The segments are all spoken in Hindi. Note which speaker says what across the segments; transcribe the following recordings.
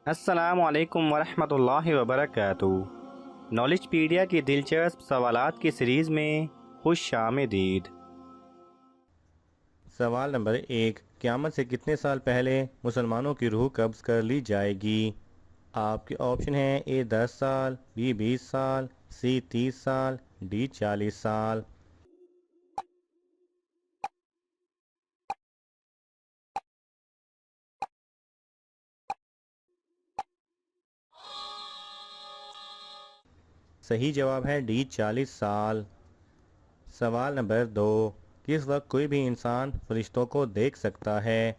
Speaker 1: अस्सलामु अलैकुम वरहमतुल्लाहि वबरकातुहू। नॉलेजपीडिया की दिलचस्प सवालात की सीरीज़ में खुश आमदीद।
Speaker 2: सवाल नंबर 1। क़यामत से कितने साल पहले मुसलमानों की रूह कब्ज़ कर ली जाएगी? आपके ऑप्शन हैं: ए 10 साल, बी 20 साल, सी 30 साल, डी 40 साल। सही जवाब है डी 40 साल। सवाल नंबर 2। किस वक्त कोई भी इंसान फरिश्तों को देख सकता है?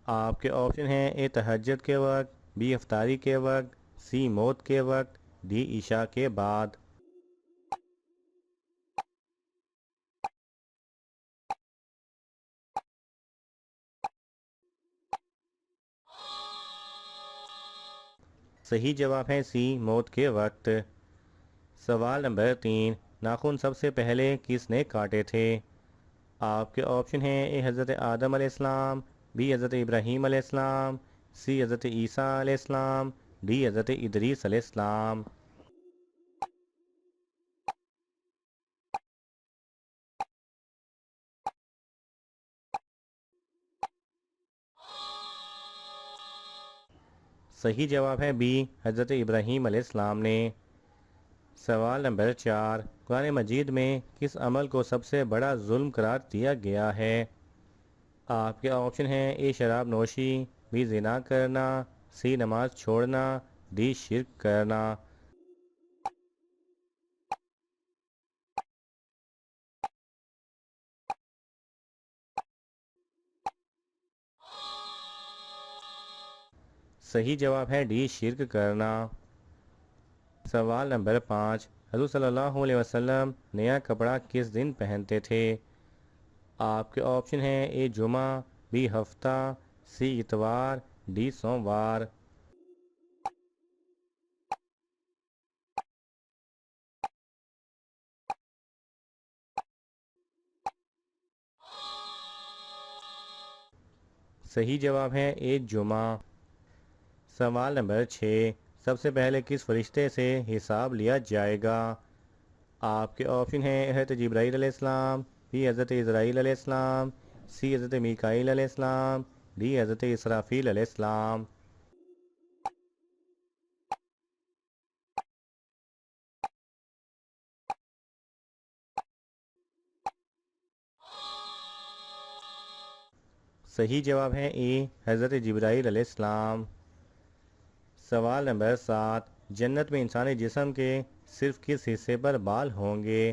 Speaker 2: आपके ऑप्शन हैं: ए तहज्जुद के वक्त, बी इफ्तारी के वक्त, सी मौत के वक्त, डी इशा के बाद। सही जवाब है सी मौत के वक्त। सवाल नंबर 3। नाखून सबसे पहले किसने काटे थे? आपके ऑप्शन हैं: ए हज़रत आदम अलैहिस्सलाम, बी हज़रत इब्राहीम अलैहिस्सलाम, सी हज़रत ईसा अलैहिस्सलाम, डी हज़रत इदरीस अलैहिस्सलाम। सही जवाब है बी हज़रत इब्राहीम अलैहिस्सलाम ने। सवाल नंबर 4। कुरान मजीद में किस अमल को सबसे बड़ा जुल्म करार दिया गया है? आपके ऑप्शन हैं: ए शराब नोशी, बी जिना करना, सी नमाज छोड़ना, डी शिर्क करना। सही जवाब है डी शिर्क करना। सवाल नंबर 5। हज़रत सल्लल्लाहु अलैहि वसल्लम नया कपड़ा किस दिन पहनते थे? आपके ऑप्शन हैं: ए जुमा, बी हफ्ता, सी इतवार, डी सोमवार। सही जवाब है ए जुमा। सवाल नंबर 6। सबसे पहले किस फरिश्ते से हिसाब लिया जाएगा? आपके ऑप्शन हैं: हज़रत जिब्राईल अलैहिस्सलाम, बी हज़रत इज़राईल अलैहिस्सलाम, सी हज़रत मीकाईल अलैहिस्सलाम, डी हज़रत इसराफील अलैहिस्सलाम। सही जवाब है ए हज़रत जिब्राईल अलैहिस्सलाम। सवाल नंबर 7। जन्नत में इंसानी जिस्म के सिर्फ किस हिस्से पर बाल होंगे?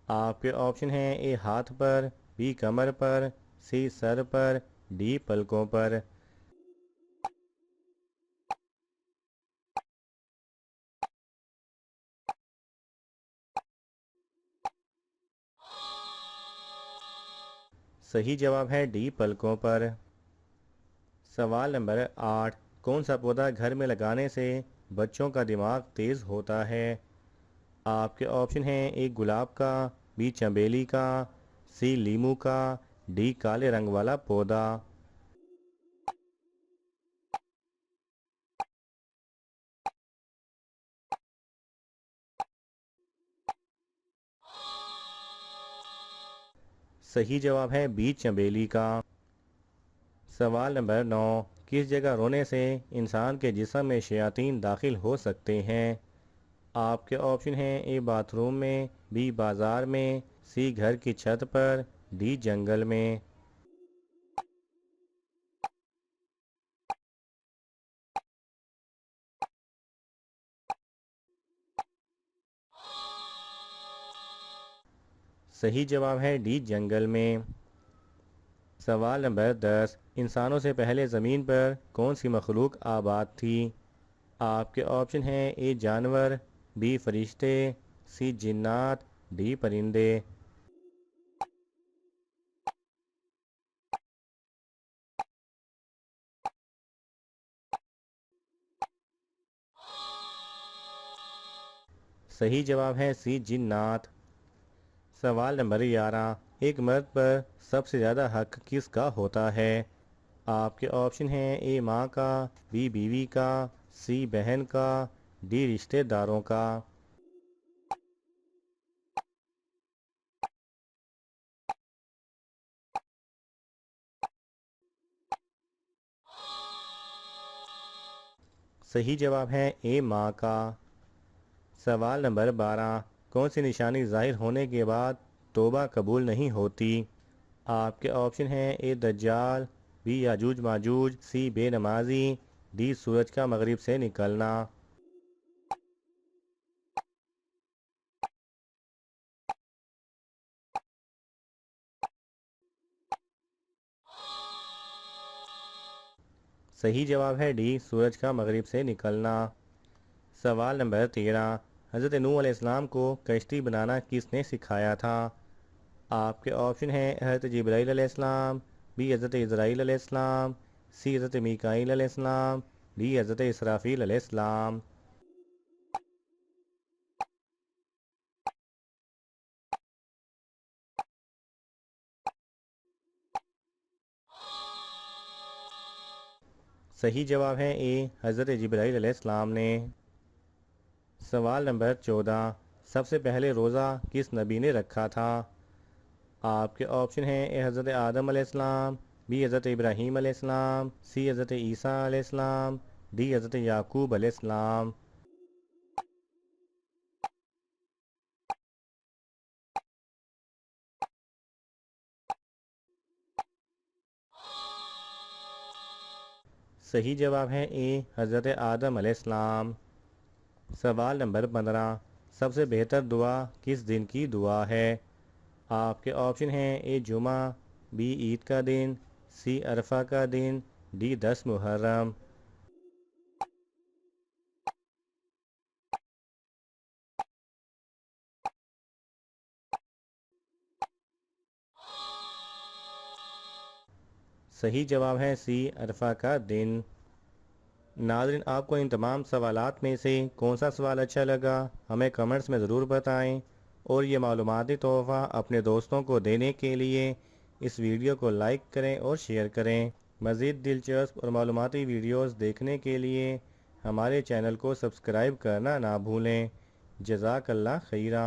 Speaker 2: आपके ऑप्शन हैं: ए हाथ पर, बी कमर पर, सी सर पर, डी पलकों पर। सही जवाब है डी पलकों पर। सवाल नंबर 8। कौन सा पौधा घर में लगाने से बच्चों का दिमाग तेज़ होता है? आपके ऑप्शन हैं: ए गुलाब का, बी चमेली का, सी लीमू का, डी काले रंग वाला पौधा। सही जवाब है बी चमेली का। सवाल नंबर 9। किस जगह रोने से इंसान के जिस्म में शयातीन दाखिल हो सकते हैं? आपके ऑप्शन हैं: ए बाथरूम में, बी बाज़ार में, सी घर की छत पर, डी जंगल में। सही जवाब है डी जंगल में। सवाल नंबर 10। इंसानों से पहले ज़मीन पर कौन सी मखलूक आबाद थी? आपके ऑप्शन हैं: ए जानवर, बी फरिश्ते, सी जिन्नात, डी परिंदे। सही जवाब है सी जिन्नात। सवाल नंबर 11। एक मर्द पर सबसे ज़्यादा हक किसका होता है? आपके ऑप्शन हैं ए माँ का, बी बीवी का, सी बहन का, डी रिश्तेदारों का। सही जवाब है ए माँ का। सवाल नंबर 12, कौन सी निशानी जाहिर होने के बाद तौबा कबूल नहीं होती? आपके ऑप्शन हैं ए दज्जाल, बी याजूज माजूज, सी बेनमाजी, डी सूरज का मगरिब से निकलना। सही जवाब है डी सूरज का मगरिब से निकलना। सवाल नंबर 13, हज़रत नूह अलैहिस्सलाम को कश्ती बनाना किसने सिखाया था? आपके ऑप्शन हैं हज़रत जिब्राईल अलैहिस्सलाम, बी हज़रत इज़राइल अलैहिस्सलाम, सी हज़रत मीकाईल अलैहिस्सलाम, डी हज़रत इसराफील अलैहिस्सलाम। सही जवाब है ए हज़रत जिब्राईल अलैहिस्सलाम ने। सवाल नंबर 14, सबसे पहले रोज़ा किस नबी ने रखा था? आपके ऑप्शन हैं ए हज़रत आदम अलैहिस्सलाम, बी हज़रत इब्राहीम अलैहिस्सलाम, सी हज़रत ईसा अलैहिस्सलाम, डी हज़रत याकूब अलैहिस्सलाम। सही जवाब है ए हज़रत आदम अलैहिस्सलाम। सवाल नंबर 15, सबसे बेहतर दुआ किस दिन की दुआ है? आपके ऑप्शन हैं ए जुमा, बी ईद का दिन, सी अरफा का दिन, डी 10 मुहर्रम। सही जवाब है सी अरफा का दिन। नाज़रीन, आपको इन तमाम सवालात में से कौन सा सवाल अच्छा लगा हमें कमेंट्स में ज़रूर बताएं, और ये मालूमाती तोहफ़ा अपने दोस्तों को देने के लिए इस वीडियो को लाइक करें और शेयर करें। मज़ीद दिलचस्प और मालूमाती वीडियोस देखने के लिए हमारे चैनल को सब्सक्राइब करना ना भूलें। जज़ाकल्लाह खैरा।